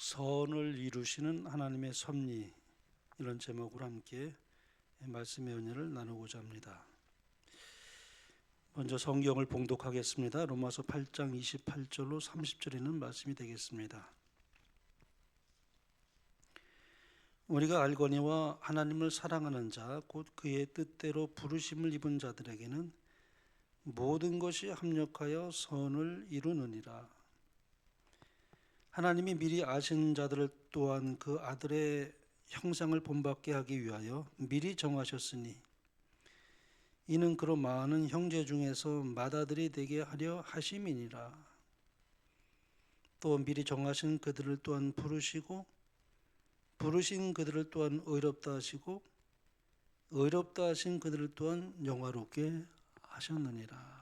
선을 이루시는 하나님의 섭리, 이런 제목으로 함께 말씀의 은혜를 나누고자 합니다. 먼저 성경을 봉독하겠습니다. 로마서 8장 28절로 30절에 있는 말씀이 되겠습니다. 우리가 알거니와 하나님을 사랑하는 자 곧 그의 뜻대로 부르심을 입은 자들에게는 모든 것이 합력하여 선을 이루느니라. 하나님이 미리 아신 자들을 또한 그 아들의 형상을 본받게 하기 위하여 미리 정하셨으니 이는 그로 많은 형제 중에서 맏아들이 되게 하려 하심이니라. 또 미리 정하신 그들을 또한 부르시고 부르신 그들을 또한 의롭다 하시고 의롭다 하신 그들을 또한 영화롭게 하셨느니라.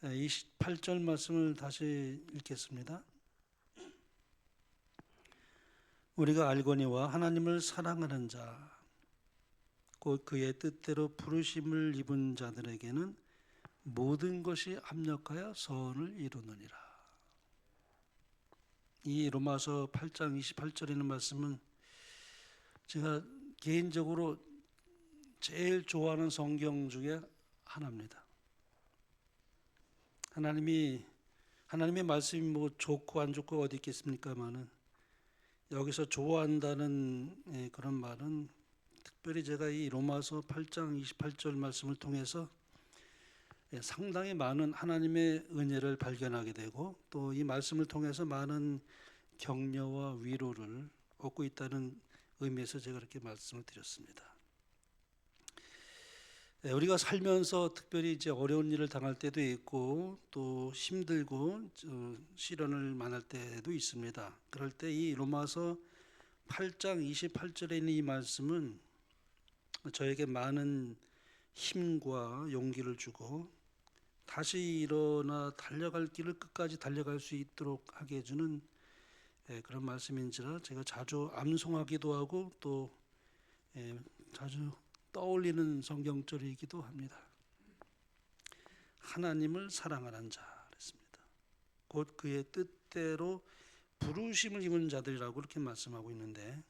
28절 말씀을 다시 읽겠습니다. 우리가 알거니와 하나님을 사랑하는 자 곧 그의 뜻대로 부르심을 입은 자들에게는 모든 것이 합력하여 선을 이루느니라. 이 로마서 8장 28절에 있는 말씀은 제가 개인적으로 제일 좋아하는 성경 중에 하나입니다. 하나님의 말씀이 뭐 좋고 안 좋고 어디 있겠습니까만은 여기서 좋아한다는 그런 말은 특별히 제가 이 로마서 8장 28절 말씀을 통해서 상당히 많은 하나님의 은혜를 발견하게 되고 또 이 말씀을 통해서 많은 격려와 위로를 얻고 있다는 의미에서 제가 이렇게 말씀을 드렸습니다. 우리가 살면서 특별히 이제 어려운 일을 당할 때도 있고 또 힘들고 시련을 만날 때도 있습니다. 그럴 때 이 로마서 8장 28절에 있는 이 말씀은 저에게 많은 힘과 용기를 주고 다시 일어나 달려갈 길을 끝까지 달려갈 수 있도록 하게 해주는 그런 말씀인지라 제가 자주 암송하기도 하고 또 자주 떠올리는 성경절이기도 합니다. 하나님을 사랑하는 자 그랬습니다. 곧 그의 뜻대로 부르심을 입은 자들이라고 그렇게 말씀하고 있는데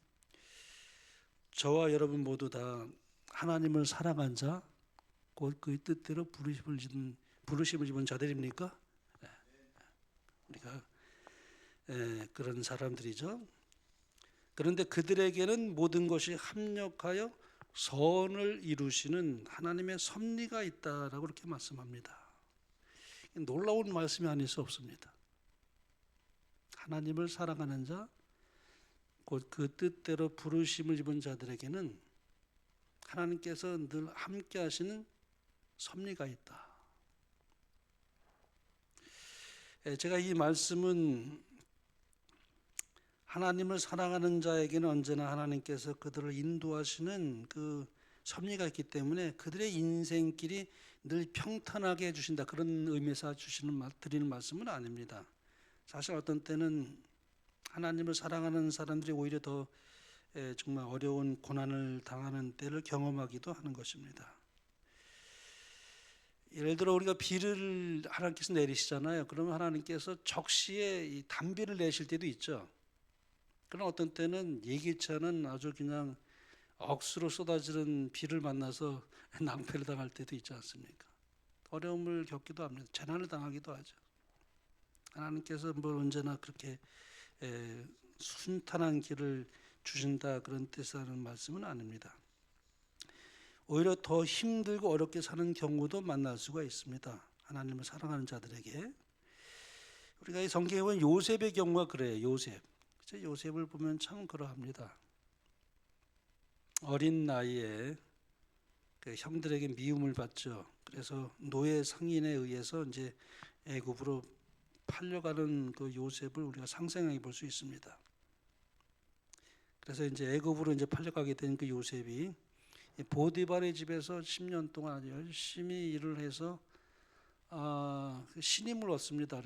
저와 여러분 모두 다 하나님을 사랑한 자 곧 그의 뜻대로 부르심을 입은 자들입니까? 우리가 그런 사람들이죠. 그런데 그들에게는 모든 것이 합력하여 선을 이루시는 하나님의 섭리가 있다라고 그렇게 말씀합니다. 놀라운 말씀이 아닐 수 없습니다. 하나님을 사랑하는 자, 곧 그 뜻대로 부르심을 입은 자들에게는 하나님께서 늘 함께 하시는 섭리가 있다. 제가 이 말씀은 하나님을 사랑하는 자에게는 언제나 하나님께서 그들을 인도하시는 그 섭리가 있기 때문에 그들의 인생길이 늘 평탄하게 해주신다, 그런 의미에서 드리는 말씀은 아닙니다. 사실 어떤 때는 하나님을 사랑하는 사람들이 오히려 더 정말 어려운 고난을 당하는 때를 경험하기도 하는 것입니다. 예를 들어 우리가 비를 하나님께서 내리시잖아요. 그러면 하나님께서 적시에 이 단비를 내실 때도 있죠. 그러나 어떤 때는 예기치 않은 아주 그냥 억수로 쏟아지는 비를 만나서 낭패를 당할 때도 있지 않습니까? 어려움을 겪기도 합니다. 재난을 당하기도 하죠. 하나님께서 뭐 언제나 그렇게 순탄한 길을 주신다 그런 뜻이라는 말씀은 아닙니다. 오히려 더 힘들고 어렵게 사는 경우도 만날 수가 있습니다. 하나님을 사랑하는 자들에게. 우리가 이 성경에 보면 요셉의 경우가 그래요. 요셉을 보면 참 그러합니다. 어린 나이에 그 형들에게 미움을 받죠. 그래서 노예 상인에 의해서 이제 애굽으로 팔려가는 그 요셉을 우리가 상상해 볼 수 있습니다. 그래서 이제 애굽으로 이제 팔려가게 된 그 요셉이 보디발의 집에서 10년 동안 열심히 일을 해서 신임을 얻습니다.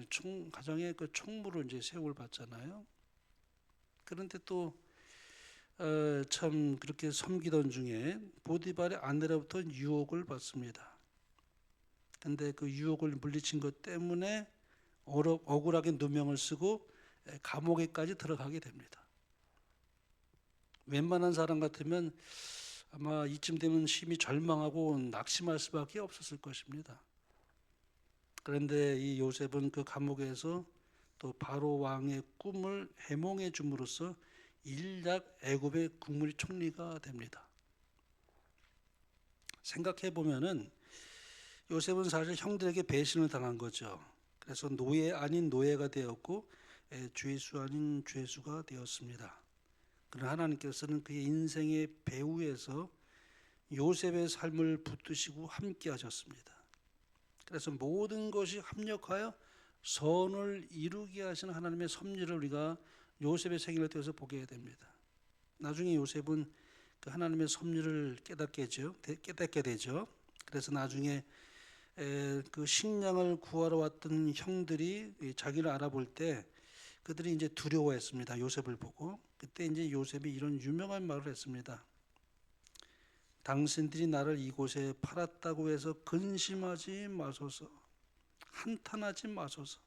가정의 그 총무를 이제 세움을 받잖아요. 그런데 또 참 그렇게 섬기던 중에 보디발의 아내로부터 유혹을 받습니다. 그런데 그 유혹을 물리친 것 때문에 억울하게 누명을 쓰고 감옥에까지 들어가게 됩니다. 웬만한 사람 같으면 아마 이쯤 되면 심히 절망하고 낙심할 수밖에 없었을 것입니다. 그런데 이 요셉은 그 감옥에서 또 바로 왕의 꿈을 해몽해 줌으로써 일약 애굽의 국무리 총리가 됩니다. 생각해 보면은 요셉은 사실 형들에게 배신을 당한 거죠. 그래서 노예 아닌 노예가 되었고 죄수 아닌 죄수가 되었습니다. 그러나 하나님께서는 그의 인생의 배후에서 요셉의 삶을 붙드시고 함께 하셨습니다. 그래서 모든 것이 합력하여 선을 이루게 하시는 하나님의 섭리를 우리가 요셉의 생애를 통해서 보게 됩니다. 나중에 요셉은 그 하나님의 섭리를 깨닫게 되죠. 그래서 나중에 그 식량을 구하러 왔던 형들이 자기를 알아볼 때 그들이 이제 두려워했습니다. 요셉을 보고. 그때 이제 요셉이 이런 유명한 말을 했습니다. 당신들이 나를 이곳에 팔았다고 해서 근심하지 마소서. 한탄하지 마소서.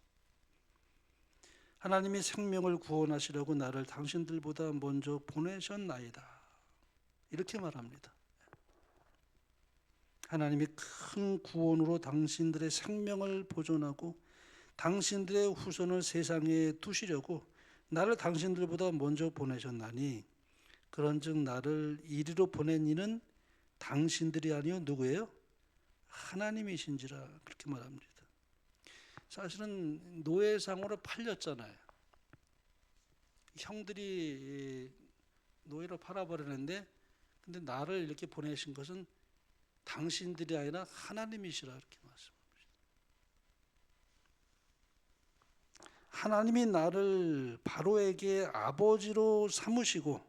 하나님이 생명을 구원하시려고 나를 당신들보다 먼저 보내셨나이다. 이렇게 말합니다. 하나님이 큰 구원으로 당신들의 생명을 보존하고 당신들의 후손을 세상에 두시려고 나를 당신들보다 먼저 보내셨나니 그런즉 나를 이리로 보낸 이는 당신들이 아니요 누구예요? 하나님이신지라 그렇게 말합니다. 사실은 노예상으로 팔렸잖아요. 형들이 노예로 팔아버리는데 근데 나를 이렇게 보내신 것은 당신들이 아니라 하나님이시라 이렇게 말씀합니다. 하나님이 나를 바로에게 아버지로 삼으시고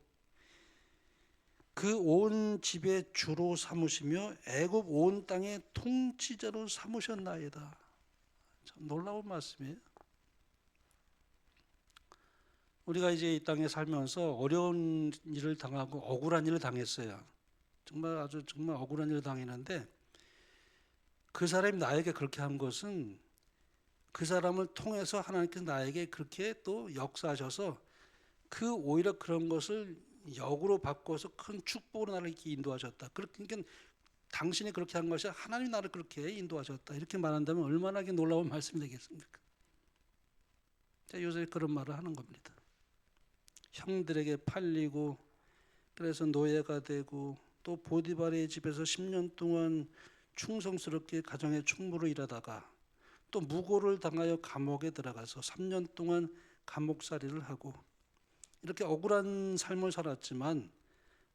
그 온 집의 주로 삼으시며 애굽 온 땅의 통치자로 삼으셨나이다. 참 놀라운 말씀이에요. 우리가 이제 이 땅에 살면서 어려운 일을 당하고 억울한 일을 당했어요. 정말 억울한 일을 당했는데 그 사람이 나에게 그렇게 한 것은 그 사람을 통해서 하나님께서 나에게 그렇게 또 역사하셔서 그 오히려 그런 것을 역으로 바꿔서 큰 축복으로 나를 이렇게 인도하셨다. 그러니까 당신이 그렇게 한 것이 하나님이 나를 그렇게 인도하셨다. 이렇게 말한다면 얼마나 놀라운 말씀이 되겠습니까? 요새 그런 말을 하는 겁니다. 형들에게 팔리고 그래서 노예가 되고 또 보디발의 집에서 10년 동안 충성스럽게 가정의 총무로 일하다가 또 무고를 당하여 감옥에 들어가서 3년 동안 감옥살이를 하고 이렇게 억울한 삶을 살았지만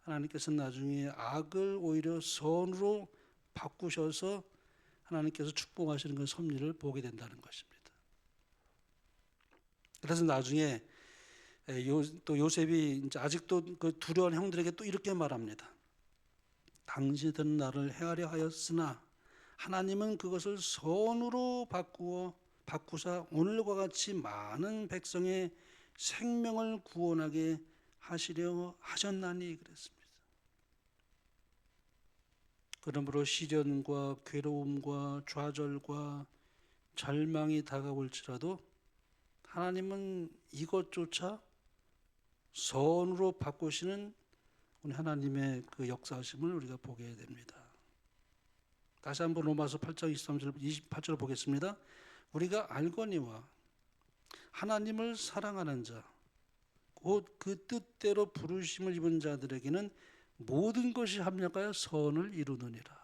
하나님께서 나중에 악을 오히려 선으로 바꾸셔서 하나님께서 축복하시는 그 섭리를 보게 된다는 것입니다. 그래서 나중에 또 요셉이 이제 아직도 그 두려운 형들에게 또 이렇게 말합니다. 당신들은 나를 해하려 하였으나 하나님은 그것을 선으로 바꾸사 오늘과 같이 많은 백성의 생명을 구원하게 하시려 하셨나니 그랬습니다. 그러므로 시련과 괴로움과 좌절과 절망이 다가올지라도 하나님은 이것조차 선으로 바꾸시는 우리 하나님의 그 역사하심을 우리가 보게 됩니다. 다시 한번 로마서 8장 23절 28절 보겠습니다. 우리가 알거니와 하나님을 사랑하는 자 곧 그 뜻대로 부르심을 입은 자들에게는 모든 것이 합력하여 선을 이루느니라.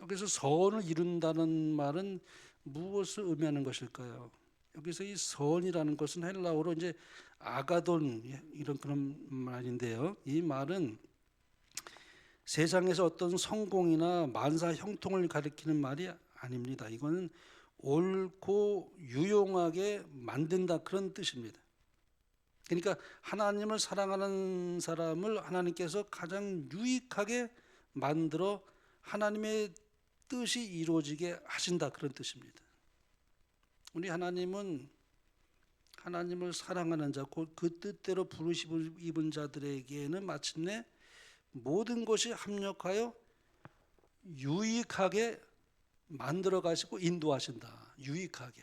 여기서 선을 이룬다는 말은 무엇을 의미하는 것일까요? 여기서 이 선이라는 것은 헬라어로 이제 아가돈 이런 그런 말인데요. 이 말은 세상에서 어떤 성공이나 만사 형통을 가리키는 말이 아닙니다. 이거는 옳고 유용하게 만든다 그런 뜻입니다. 그러니까 하나님을 사랑하는 사람을 하나님께서 가장 유익하게 만들어 하나님의 뜻이 이루어지게 하신다 그런 뜻입니다. 우리 하나님은 하나님을 사랑하는 자, 곧 그 뜻대로 부르심을 입은 자들에게는 마침내 모든 것이 합력하여 유익하게 만들어 가시고 인도하신다. 유익하게.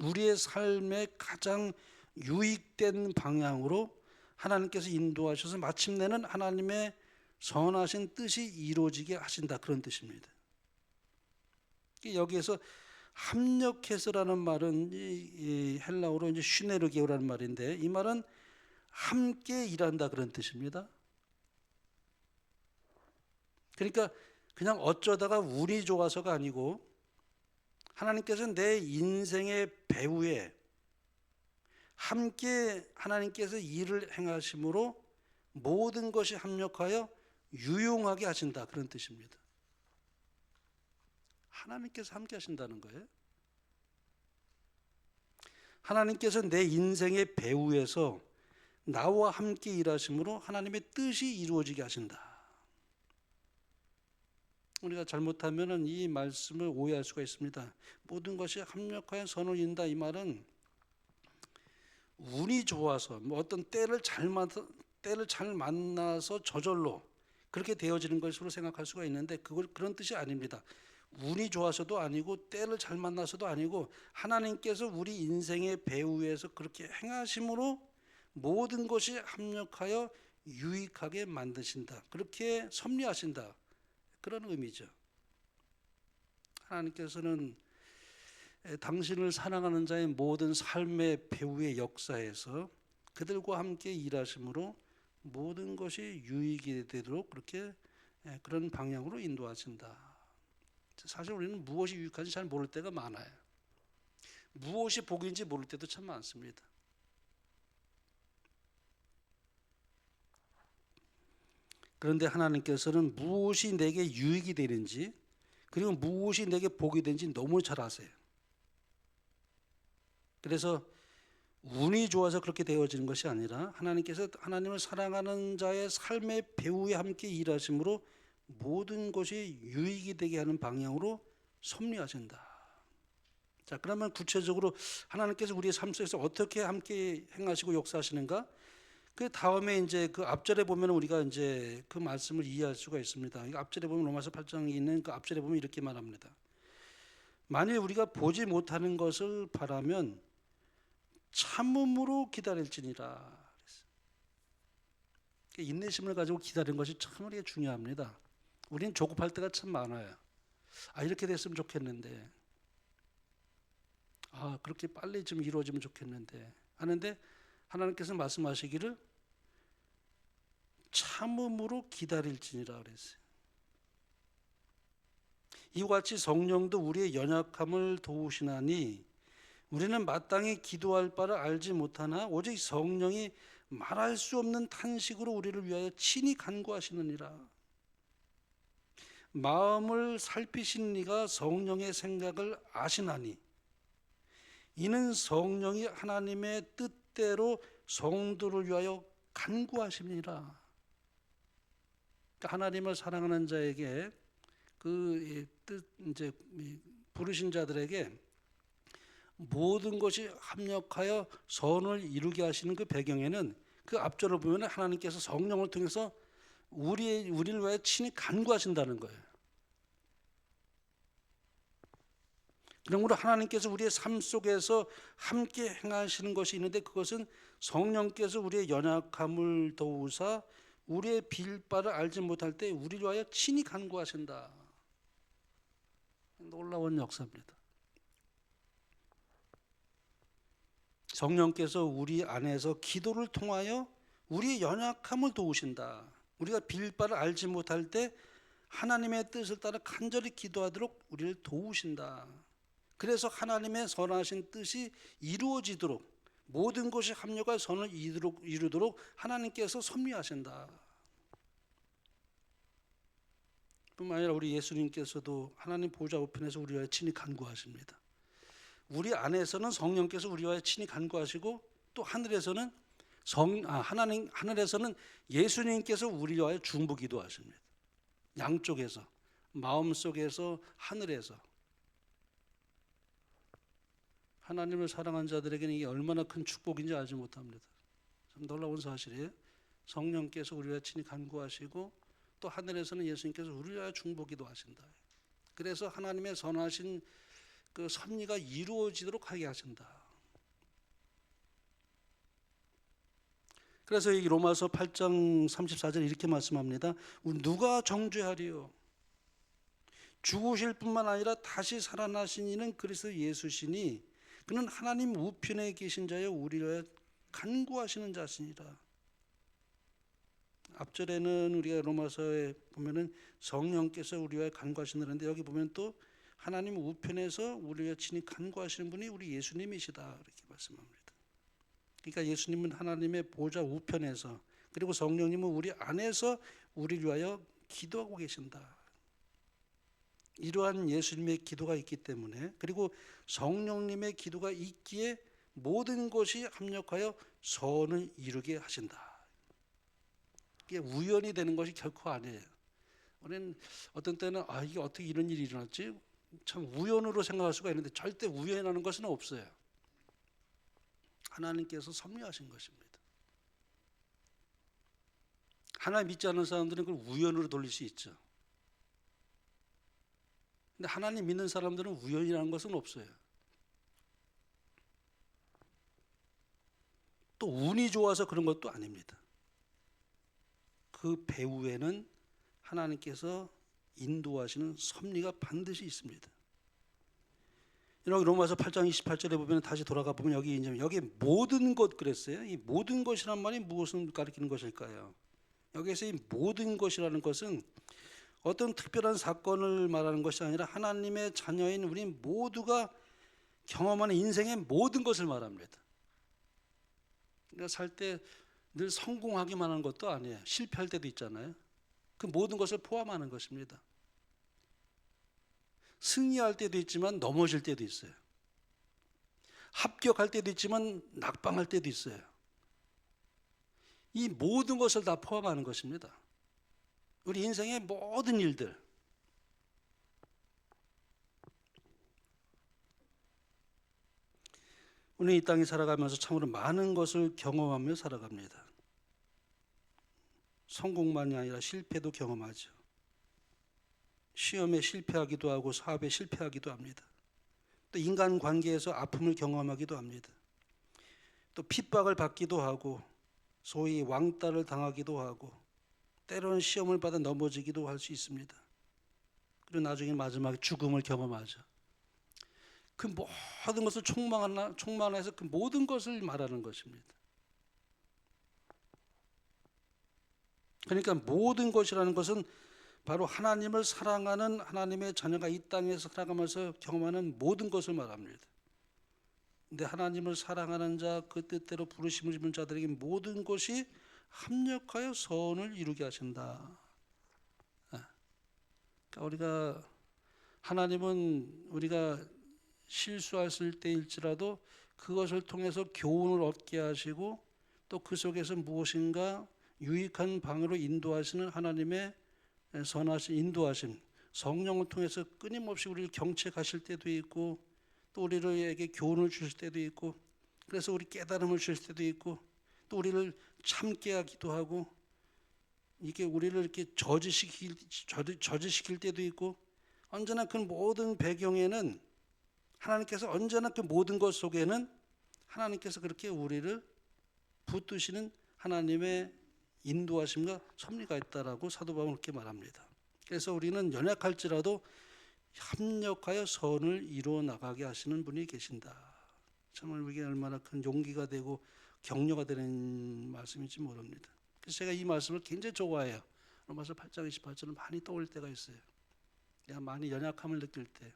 우리의 삶에 가장 유익된 방향으로 하나님께서 인도하셔서 마침내는 하나님의 선하신 뜻이 이루어지게 하신다, 그런 뜻입니다. 여기에서 합력해서라는 말은 이 헬라어로 이제 슈네르게오라는 말인데, 이 말은 함께 일한다, 그런 뜻입니다. 그러니까 그냥 어쩌다가 운이 좋아서가 아니고 하나님께서 내 인생의 배후에 함께 하나님께서 일을 행하심으로 모든 것이 합력하여 유용하게 하신다, 그런 뜻입니다. 하나님께서 함께 하신다는 거예요. 하나님께서 내 인생의 배후에서 나와 함께 일하심으로 하나님의 뜻이 이루어지게 하신다. 우리가 잘못하면 이 말씀을 오해할 수가 있습니다. 모든 것이 합력하여 선을 이룬다, 이 말은 운이 좋아서 어떤 때를 잘 만나서 저절로 그렇게 되어지는 것으로 생각할 수가 있는데, 그런 뜻이 아닙니다. 운이 좋아서도 아니고 때를 잘 만나서도 아니고 하나님께서 우리 인생의 배후에서 그렇게 행하심으로 모든 것이 합력하여 유익하게 만드신다, 그렇게 섭리하신다, 그런 의미죠. 하나님께서는 당신을 사랑하는 자의 모든 삶의 배후의 역사에서 그들과 함께 일하심으로 모든 것이 유익이 되도록 그렇게 그런 방향으로 인도하신다. 사실 우리는 무엇이 유익한지 잘 모를 때가 많아요. 무엇이 복인지 모를 때도 참 많습니다. 그런데 하나님께서는 무엇이 내게 유익이 되는지, 그리고 무엇이 내게 복이 되는지 너무 잘 아세요. 그래서 운이 좋아서 그렇게 되어지는 것이 아니라 하나님께서 하나님을 사랑하는 자의 삶의 배후에 함께 일하심으로 모든 것이 유익이 되게 하는 방향으로 섭리하신다. 자, 그러면 구체적으로 하나님께서 우리의 삶 속에서 어떻게 함께 행하시고 역사하시는가? 그 다음에 이제 그 앞절에 보면 우리가 이제 그 말씀을 이해할 수가 있습니다. 앞절에 보면 로마서 8장에 있는 그 앞절에 보면 이렇게 말합니다. 만일 우리가 보지 못하는 것을 바라면 참음으로 기다릴지니라. 인내심을 가지고 기다리는 것이 참 우리가 중요합니다. 우리는 조급할 때가 참 많아요. 이렇게 됐으면 좋겠는데, 그렇게 빨리 좀 이루어지면 좋겠는데 하는데, 하나님께서 말씀하시기를 참음으로 기다릴지니라 그랬어요. 이와 같이 성령도 우리의 연약함을 도우시나니 우리는 마땅히 기도할 바를 알지 못하나 오직 성령이 말할 수 없는 탄식으로 우리를 위하여 친히 간구하시느니라. 마음을 살피신 이가 성령의 생각을 아시나니 이는 성령이 하나님의 뜻대로 성도를 위하여 간구하심이니라. 그러니까 하나님을 사랑하는 자에게 그 뜻 이제 부르신 자들에게 모든 것이 합력하여 선을 이루게 하시는 그 배경에는 그 앞절을 보면 하나님께서 성령을 통해서 우리를 위하여 친히 간구하신다는 거예요. 그러므로 하나님께서 우리의 삶 속에서 함께 행하시는 것이 있는데, 그것은 성령께서 우리의 연약함을 도우사 우리의 빌 바를 알지 못할 때 우리를 위하여 친히 간구하신다. 놀라운 역사입니다. 성령께서 우리 안에서 기도를 통하여 우리의 연약함을 도우신다. 우리가 빌 바를 알지 못할 때 하나님의 뜻을 따라 간절히 기도하도록 우리를 도우신다. 그래서 하나님의 선하신 뜻이 이루어지도록, 모든 것이 합력할 선을 이루도록 하나님께서 섭리하신다. 뿐만 아니라 우리 예수님께서도 하나님 보좌 우편에서 우리와 친히 간구하십니다. 우리 안에서는 성령께서 우리와 친히 간구하시고, 또 하늘에서는 하늘에서는 예수님께서 우리와 중보기도 하십니다. 양쪽에서, 마음속에서, 하늘에서. 하나님을 사랑한 자들에게는 이게 얼마나 큰 축복인지 알지 못합니다. 참 놀라운 사실이에요. 성령께서 우리와 친히 간구하시고, 또 하늘에서는 예수님께서 우리와 중보기도 하신다. 그래서 하나님의 선하신 그 섭리가 이루어지도록 하게 하신다. 그래서 이 로마서 8장 34절 이렇게 말씀합니다. 누가 정죄하리요? 죽으실 뿐만 아니라 다시 살아나신 이는 그리스도 예수시니 그는 하나님 우편에 계신 자여 우리를 간구하시는 자시니라. 앞절에는 우리가 로마서에 보면은 성령께서 우리와 간구하시는데 여기 보면 또 하나님 우편에서 우리와 친히 간구하시는 분이 우리 예수님이시다 이렇게 말씀합니다. 그러니까 예수님은 하나님의 보좌 우편에서 그리고 성령님은 우리 안에서 우리를 위하여 기도하고 계신다. 이러한 예수님의 기도가 있기 때문에 그리고 성령님의 기도가 있기에 모든 것이 합력하여 선을 이루게 하신다. 이게 우연이 되는 것이 결코 아니에요. 우리는 어떤 때는 이게 어떻게 이런 일이 일어났지? 참 우연으로 생각할 수가 있는데 절대 우연이라는 것은 없어요. 하나님께서 섭리하신 것입니다. 하나님 믿지 않는 사람들은 그걸 우연으로 돌릴 수 있죠. 근데 하나님 믿는 사람들은 우연이라는 것은 없어요. 또 운이 좋아서 그런 것도 아닙니다. 그 배후에는 하나님께서 인도하시는 섭리가 반드시 있습니다. 여기 로마서 8장 28절에 보면 다시 돌아가 보면 여기 모든 것 그랬어요. 이 모든 것이란 말이 무엇을 가리키는 것일까요? 여기서 이 모든 것이라는 것은 어떤 특별한 사건을 말하는 것이 아니라 하나님의 자녀인 우리 모두가 경험하는 인생의 모든 것을 말합니다. 그러니까 살 때 늘 성공하기만 하는 것도 아니에요. 실패할 때도 있잖아요. 그 모든 것을 포함하는 것입니다. 승리할 때도 있지만 넘어질 때도 있어요. 합격할 때도 있지만 낙방할 때도 있어요. 이 모든 것을 다 포함하는 것입니다. 우리 인생의 모든 일들. 우리 이 땅에 살아가면서 참으로 많은 것을 경험하며 살아갑니다. 성공만이 아니라 실패도 경험하죠. 시험에 실패하기도 하고 사업에 실패하기도 합니다. 또 인간관계에서 아픔을 경험하기도 합니다. 또 핍박을 받기도 하고 소위 왕따를 당하기도 하고 때로는 시험을 받아 넘어지기도 할 수 있습니다. 그리고 나중에 마지막에 죽음을 경험하죠. 그 모든 것을 총망해서 그 모든 것을 말하는 것입니다. 그러니까 모든 것이라는 것은 바로 하나님을 사랑하는 하나님의 자녀가 이 땅에서 살아가면서 경험하는 모든 것을 말합니다. 근데 하나님을 사랑하는 자, 그 뜻대로 부르심을 입은 자들에게 모든 것이 합력하여 선을 이루게 하신다. 그러니까 우리가 하나님은 우리가 실수했을 때일지라도 그것을 통해서 교훈을 얻게 하시고 또 그 속에서 무엇인가 유익한 방으로 인도하시는 하나님의 선하신 인도하심, 성령을 통해서 끊임없이 우리를 경책하실 때도 있고 또 우리에게 교훈을 주실 때도 있고 그래서 우리 깨달음을 주실 때도 있고 또 우리를 참게 하기도 하고 이게 우리를 이렇게 저지시킬 때도 있고 언제나 그 모든 배경에는 하나님께서 언제나 그 모든 것 속에는 하나님께서 그렇게 우리를 붙드시는 하나님의 인도하심과 섭리가 있다라고 사도 바울은 그렇게 말합니다. 그래서 우리는 연약할지라도 합력하여 선을 이루어 나가게 하시는 분이 계신다. 정말 이게 얼마나 큰 용기가 되고 격려가 되는 말씀인지 모릅니다. 그래서 제가 이 말씀을 굉장히 좋아해요. 로마서 8장 28절은 많이 떠올 때가 있어요. 내가 많이 연약함을 느낄 때,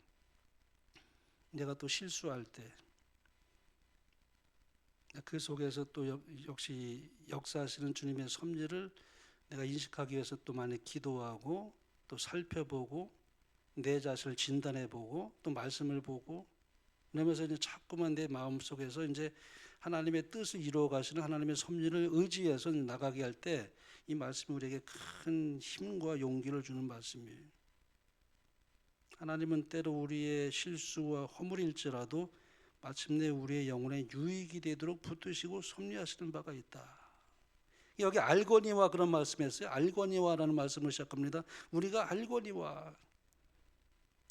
내가 또 실수할 때, 그 속에서 또 역시 역사하시는 주님의 섭리를 내가 인식하기 위해서 또 많이 기도하고 또 살펴보고 내 자신을 진단해보고 또 말씀을 보고 그러면서 이제 자꾸만 내 마음 속에서 이제 하나님의 뜻을 이루어가시는 하나님의 섭리를 의지해서 나가게 할 때 이 말씀이 우리에게 큰 힘과 용기를 주는 말씀이에요. 하나님은 때로 우리의 실수와 허물일지라도 마침내 우리의 영혼에 유익이 되도록 붙드시고 섭리하시는 바가 있다. 여기 알거니와 그런 말씀했어요. 알거니와라는 말씀을 시작합니다. 우리가 알거니와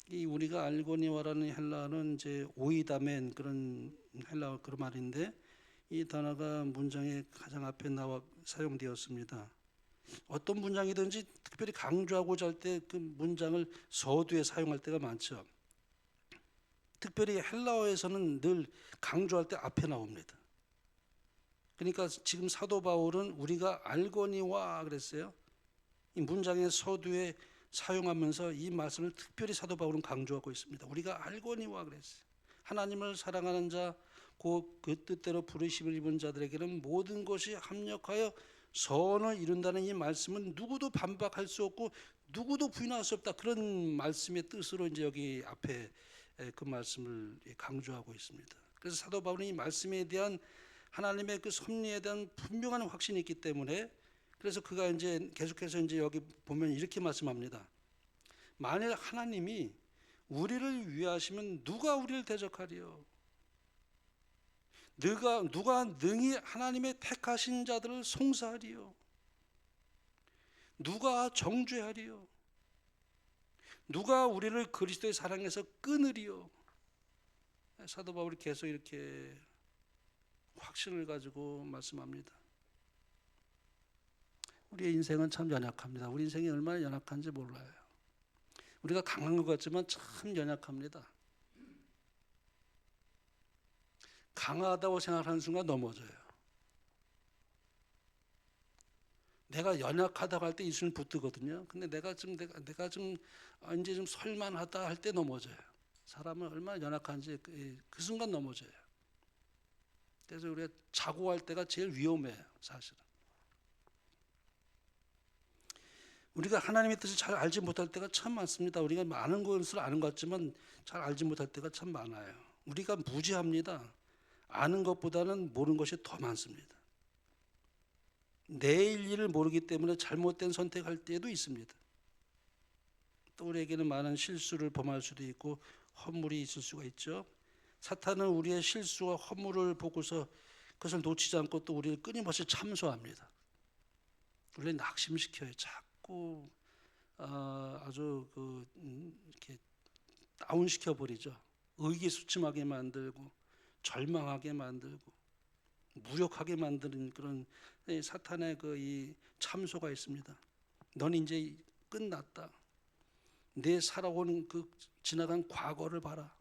이 우리가 알고니와라는 헬라어는 이제 오이다멘 그런 헬라어 그런 말인데 이 단어가 문장의 가장 앞에 나와 사용되었습니다. 어떤 문장이든지 특별히 강조하고자 할 때 그 문장을 서두에 사용할 때가 많죠. 특별히 헬라어에서는 늘 강조할 때 앞에 나옵니다. 그러니까 지금 사도 바울은 우리가 알거니와 그랬어요. 이 문장의 서두에 사용하면서 이 말씀을 특별히 사도 바울은 강조하고 있습니다. 우리가 알거니와 그랬어요. 하나님을 사랑하는 자, 곧 그 뜻대로 부르심을 입은 자들에게는 모든 것이 합력하여 선을 이룬다는 이 말씀은 누구도 반박할 수 없고 누구도 부인할 수 없다. 그런 말씀의 뜻으로 이제 여기 앞에 그 말씀을 강조하고 있습니다. 그래서 사도 바울은 이 말씀에 대한 하나님의 그 섭리에 대한 분명한 확신이 있기 때문에 그래서 그가 이제 계속해서 이제 여기 보면 이렇게 말씀합니다. 만일 하나님이 우리를 위하시면 누가 우리를 대적하리요? 누가 능히 하나님의 택하신 자들을 송사하리요? 누가 정죄하리요? 누가 우리를 그리스도의 사랑에서 끊으리요? 사도 바울이 계속 이렇게 확신을 가지고 말씀합니다. 우리의 인생은 참 연약합니다. 우리 인생이 얼마나 연약한지 몰라요. 우리가 강한 것 같지만 참 연약합니다. 강하다고 생각하는 순간 넘어져요. 내가 연약하다고 할 때 이순 붙거든요. 근데 내가 좀 이제 좀 설만하다 할 때 넘어져요. 사람은 얼마나 연약한지 그 순간 넘어져요. 그래서 우리가 자고할 때가 제일 위험해요, 사실은. 우리가 하나님의 뜻을 잘 알지 못할 때가 참 많습니다. 우리가 많은 것을 아는 것 같지만 잘 알지 못할 때가 참 많아요. 우리가 무지합니다. 아는 것보다는 모르는 것이 더 많습니다. 내일 일을 모르기 때문에 잘못된 선택할 때도 있습니다. 또 우리에게는 많은 실수를 범할 수도 있고 허물이 있을 수가 있죠. 사탄은 우리의 실수와 허물을 보고서 그것을 놓치지 않고 또 우리를 끊임없이 참소합니다. 우리를 낙심시켜요. 자꾸 아주 이렇게 다운시켜 버리죠. 의기소침하게 만들고 절망하게 만들고 무력하게 만드는 그런 사탄의 이 참소가 있습니다. 넌 이제 끝났다. 내 살아온 그 지나간 과거를 봐라.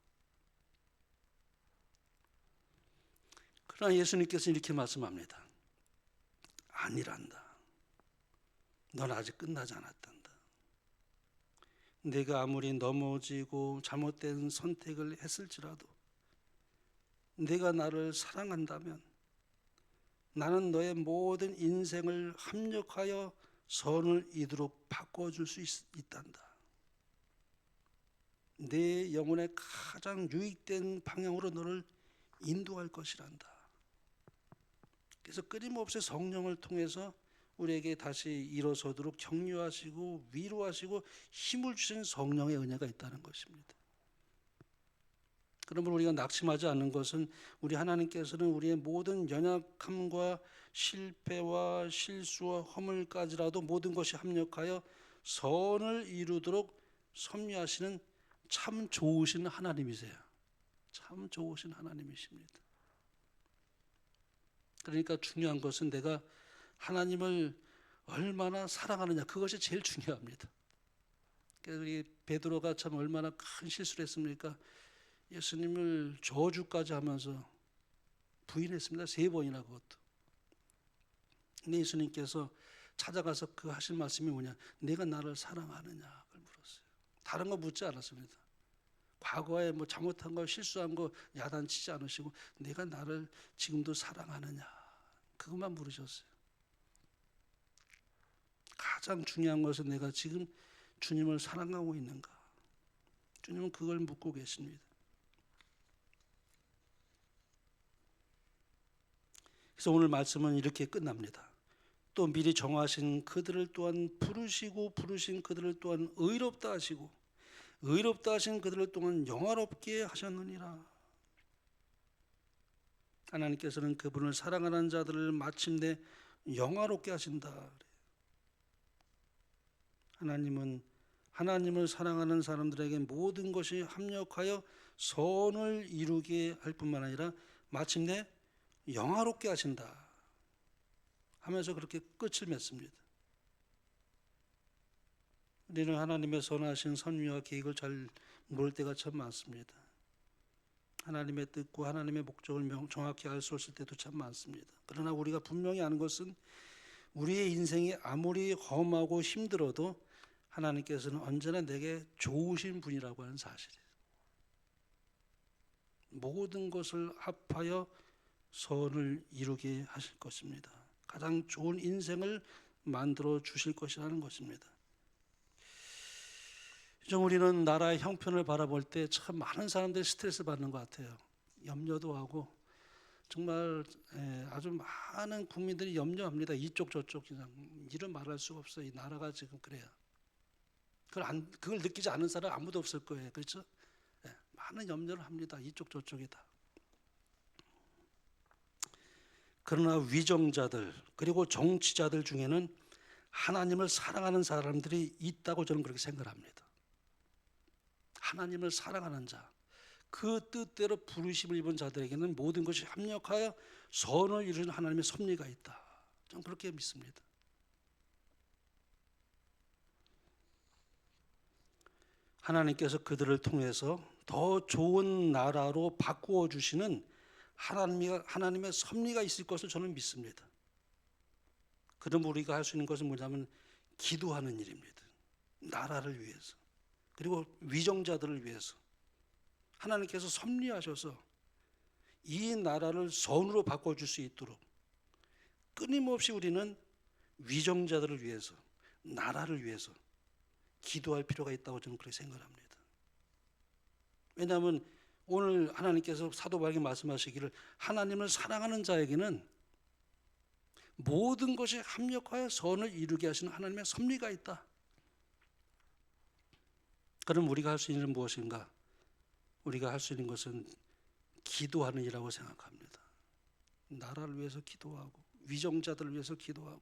그러나 예수님께서 이렇게 말씀합니다. 아니란다. 넌 아직 끝나지 않았단다. 내가 아무리 넘어지고 잘못된 선택을 했을지라도 내가 나를 사랑한다면 나는 너의 모든 인생을 합력하여 선을 이루도록 바꿔줄 수 있단다. 내 영혼의 가장 유익된 방향으로 너를 인도할 것이란다. 그래서 끊임없이 성령을 통해서 우리에게 다시 일어서도록 격려하시고 위로하시고 힘을 주신 성령의 은혜가 있다는 것입니다. 그러므로 우리가 낙심하지 않는 것은 우리 하나님께서는 우리의 모든 연약함과 실패와 실수와 허물까지라도 모든 것이 합력하여 선을 이루도록 섭리하시는 참 좋으신 하나님이세요. 참 좋으신 하나님이십니다. 그러니까 중요한 것은 내가 하나님을 얼마나 사랑하느냐, 그것이 제일 중요합니다. 그래서 우리 베드로가 참 얼마나 큰 실수를 했습니까? 예수님을 저주까지 하면서 부인했습니다. 3번이나 그것도. 근데 예수님께서 찾아가서 그 하신 말씀이 뭐냐? 내가 나를 사랑하느냐? 그걸 물었어요. 다른 거 묻지 않았습니다. 과거에 뭐 잘못한 거 실수한 거 야단치지 않으시고 내가 나를 지금도 사랑하느냐? 그것만 물으셨어요. 가장 중요한 것은 내가 지금 주님을 사랑하고 있는가? 주님은 그걸 묻고 계십니다. 그래서 오늘 말씀은 이렇게 끝납니다. 또 미리 정하신 그들을 또한 부르신 그들을 또한 의롭다 하시고 의롭다 하신 그들을 또한 영화롭게 하셨느니라. 하나님께서는 그분을 사랑하는 자들을 마침내 영화롭게 하신다. 하나님은 하나님을 사랑하는 사람들에게 모든 것이 합력하여 선을 이루게 할 뿐만 아니라 마침내 영화롭게 하신다 하면서 그렇게 끝을 맺습니다. 우리는 하나님의 선하신 선미와 계획을 잘 모를 때가 참 많습니다. 하나님의 뜻과 하나님의 목적을 정확히 알 수 없을 때도 참 많습니다. 그러나 우리가 분명히 아는 것은 우리의 인생이 아무리 험하고 힘들어도 하나님께서는 언제나 내게 좋으신 분이라고 하는 사실이에요. 모든 것을 합하여 선을 이루게 하실 것입니다. 가장 좋은 인생을 만들어 주실 것이라는 것입니다. 좀 우리는 나라의 형편을 바라볼 때 참 많은 사람들이 스트레스 받는 것 같아요. 염려도 하고 정말 아주 많은 국민들이 염려합니다. 이쪽 저쪽 그냥 이런 말할 수가 없어요. 이 나라가 지금 그래요. 그걸 느끼지 않는 사람 아무도 없을 거예요. 그렇죠? 많은 염려를 합니다. 이쪽 저쪽이다. 그러나 위정자들 그리고 정치자들 중에는 하나님을 사랑하는 사람들이 있다고 저는 그렇게 생각합니다. 하나님을 사랑하는 자, 그 뜻대로 부르심을 입은 자들에게는 모든 것이 합력하여 선을 이루는 하나님의 섭리가 있다. 저는 그렇게 믿습니다. 하나님께서 그들을 통해서 더 좋은 나라로 바꾸어 주시는 하나님의 섭리가 있을 것을 저는 믿습니다. 그럼 우리가 할 수 있는 것은 뭐냐면 기도하는 일입니다. 나라를 위해서 그리고 위정자들을 위해서 하나님께서 섭리하셔서 이 나라를 선으로 바꿔줄 수 있도록 끊임없이 우리는 위정자들을 위해서 나라를 위해서 기도할 필요가 있다고 저는 그렇게 생각합니다. 왜냐하면 오늘 하나님께서 사도 바울에게 말씀하시기를 하나님을 사랑하는 자에게는 모든 것이 합력하여 선을 이루게 하시는 하나님의 섭리가 있다. 그럼 우리가 할 수 있는 무엇인가? 우리가 할 수 있는 것은 기도하는 일이라고 생각합니다. 나라를 위해서 기도하고 위정자들을 위해서 기도하고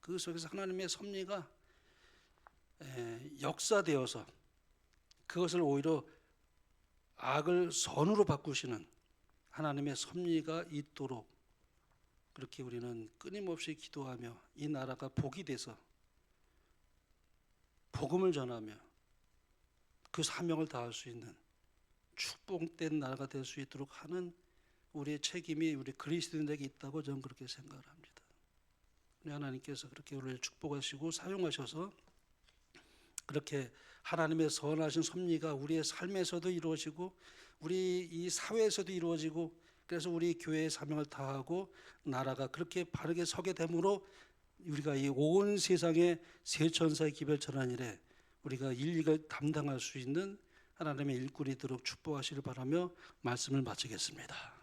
그 속에서 하나님의 섭리가 역사되어서 그것을 오히려 악을 선으로 바꾸시는 하나님의 섭리가 있도록 그렇게 우리는 끊임없이 기도하며 이 나라가 복이 돼서 복음을 전하며 그 사명을 다할 수 있는 축복된 나라가 될 수 있도록 하는 우리의 책임이 우리 그리스도인에게 있다고 저는 그렇게 생각을 합니다. 하나님께서 그렇게 우리를 축복하시고 사용하셔서 그렇게 하나님의 선하신 섭리가 우리의 삶에서도 이루어지고 우리 이 사회에서도 이루어지고 그래서 우리 교회의 사명을 다하고 나라가 그렇게 바르게 서게 되므로 우리가 이 온 세상의 세천사의 기별천한 일에 우리가 일일이 담당할 수 있는 하나님의 일꾼이 되도록 축복하시길 바라며 말씀을 마치겠습니다.